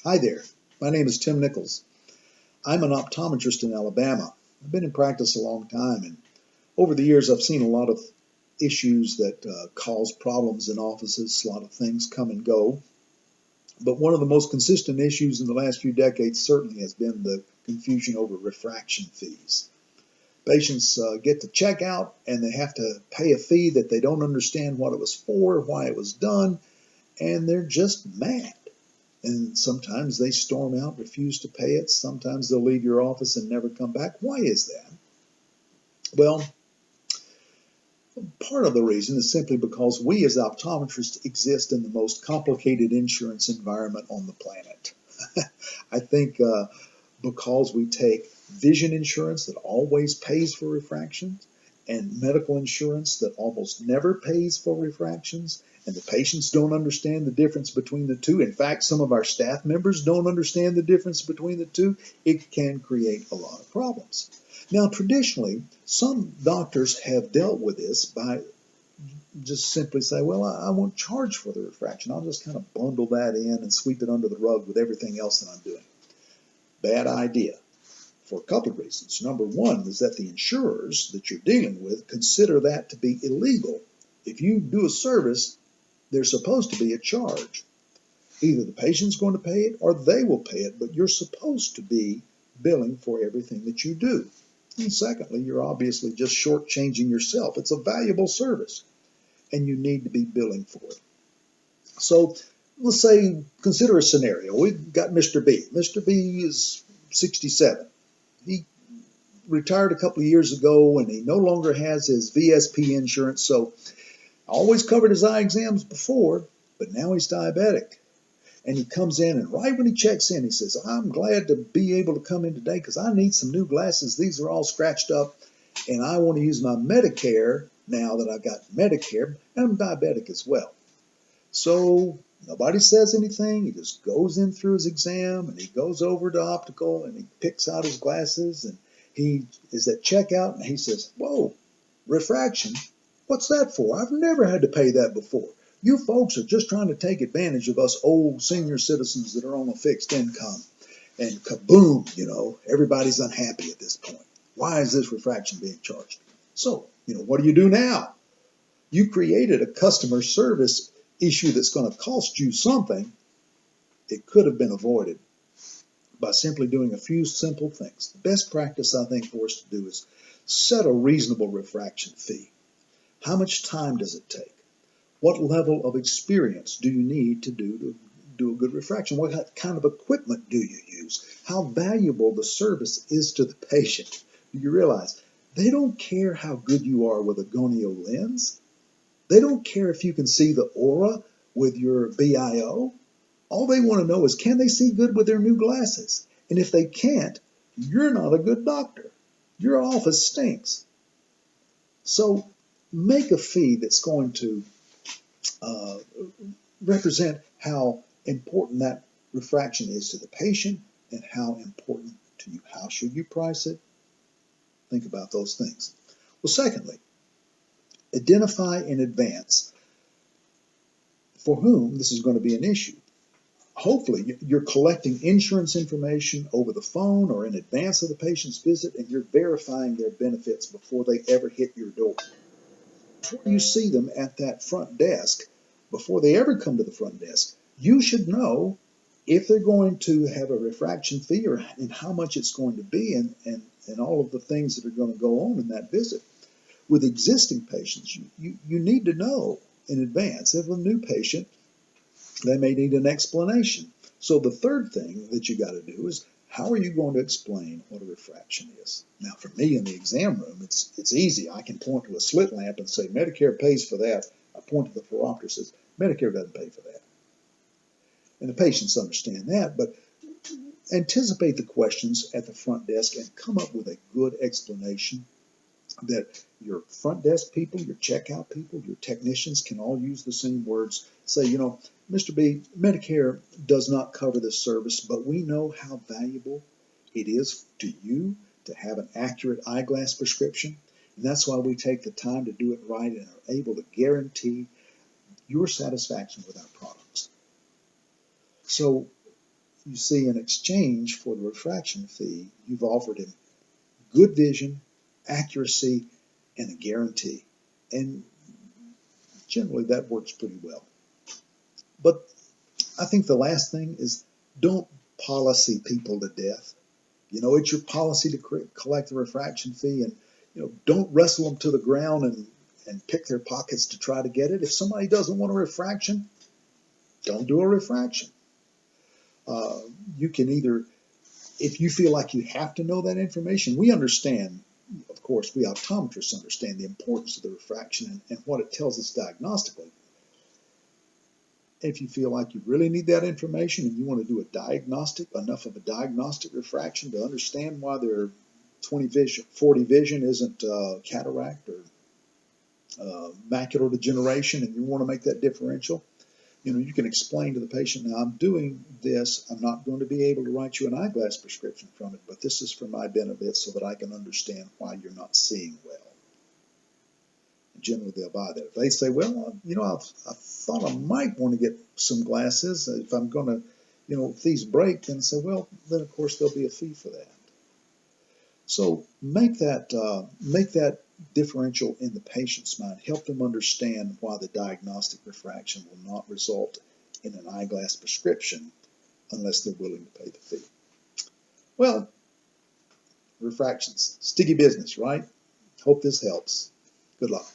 Hi there, my name is Tim Nichols. I'm an optometrist in Alabama. I've been in practice a long time, and over the years I've seen a lot of issues that cause problems in offices. A lot of things come and go. But one of the most consistent issues in the last few decades certainly has been the confusion over refraction fees. Patients get to check out and they have to pay a fee that they don't understand what it was for, why it was done, and they're just mad. And sometimes they storm out, refuse to pay it. Sometimes they'll leave your office and never come back. Why is that? Well, part of the reason is simply because we as optometrists exist in the most complicated insurance environment on the planet. I think because we take vision insurance that always pays for refractions and medical insurance that almost never pays for refractions, and the patients don't understand the difference between the two. In fact, some of our staff members don't understand the difference between the two. It can create a lot of problems. Now, traditionally, some doctors have dealt with this by just simply say, well, I won't charge for the refraction. I'll just kind of bundle that in and sweep it under the rug with everything else that I'm doing. Bad idea for a couple of reasons. Number one is that the insurers that you're dealing with consider that to be illegal. If you do a service, there's supposed to be a charge. Either the patient's going to pay it or they will pay it, but you're supposed to be billing for everything that you do. And secondly, you're obviously just shortchanging yourself. It's a valuable service, and you need to be billing for it. So let's say, consider a scenario. We've got Mr. B. Mr. B is 67. He retired a couple of years ago, and he no longer has his VSP insurance, so always covered his eye exams before, but now he's diabetic. And he comes in, and right when he checks in, he says, I'm glad to be able to come in today because I need some new glasses. These are all scratched up, and I want to use my Medicare now that I've got Medicare, and I'm diabetic as well. So nobody says anything. He just goes in through his exam, and he goes over to optical, and he picks out his glasses, and he is at checkout, and he says, whoa, refraction? What's that for? I've never had to pay that before. You folks are just trying to take advantage of us old senior citizens that are on a fixed income. And kaboom, everybody's unhappy at this point. Why is this refraction being charged? So, what do you do now? You created a customer service issue that's going to cost you something. It could have been avoided by simply doing a few simple things. The best practice, I think, for us to do is set a reasonable refraction fee. How much time does it take? What level of experience do you need to do a good refraction? What kind of equipment do you use? How valuable the service is to the patient? Do you realize they don't care how good you are with a gonio lens? They don't care if you can see the aura with your BIO. All they want to know is, can they see good with their new glasses? And if they can't, you're not a good doctor. Your office stinks. So make a fee that's going to represent how important that refraction is to the patient and how important to you. How should you price it? Think about those things. Well, secondly, identify in advance for whom this is going to be an issue. Hopefully, you're collecting insurance information over the phone or in advance of the patient's visit, and you're verifying their benefits before they ever hit your door. Before you see them at that front desk, before they ever come to the front desk, you should know if they're going to have a refraction fee and how much it's going to be and all of the things that are going to go on in that visit. With existing patients, you need to know in advance. If a new patient, they may need an explanation. So the third thing that you got to do is, how are you going to explain what a refraction is? Now, for me in the exam room, it's easy. I can point to a slit lamp and say, Medicare pays for that. I point to the phoropter and says, Medicare doesn't pay for that. And the patients understand that, but anticipate the questions at the front desk and come up with a good explanation that your front desk people, your checkout people, your technicians can all use the same words. Say, Mr. B, Medicare does not cover this service, but we know how valuable it is to you to have an accurate eyeglass prescription. And that's why we take the time to do it right and are able to guarantee your satisfaction with our products. So you see, in exchange for the refraction fee, you've offered him good vision, accuracy, and a guarantee. And generally that works pretty well. But I think the last thing is, don't policy people to death. You know, it's your policy to collect the refraction fee, and don't wrestle them to the ground and pick their pockets to try to get it. If somebody doesn't want a refraction, don't do a refraction. You can either, if you feel like you have to know that information, we understand, of course, we optometrists understand the importance of the refraction and what it tells us diagnostically. If you feel like you really need that information and you want to do enough of a diagnostic refraction to understand why their 40 vision isn't cataract or macular degeneration, and you want to make that differential, you can explain to the patient, now I'm doing this, I'm not going to be able to write you an eyeglass prescription from it, but this is for my benefit so that I can understand why you're not seeing well. And generally they'll buy that. If they say, well, I thought I might want to get some glasses if I'm going to, if these break, then say, well, then of course there'll be a fee for that. So make that differential in the patient's mind. Help them understand why the diagnostic refraction will not result in an eyeglass prescription unless they're willing to pay the fee. Well, refraction's sticky business, right? Hope this helps. Good luck.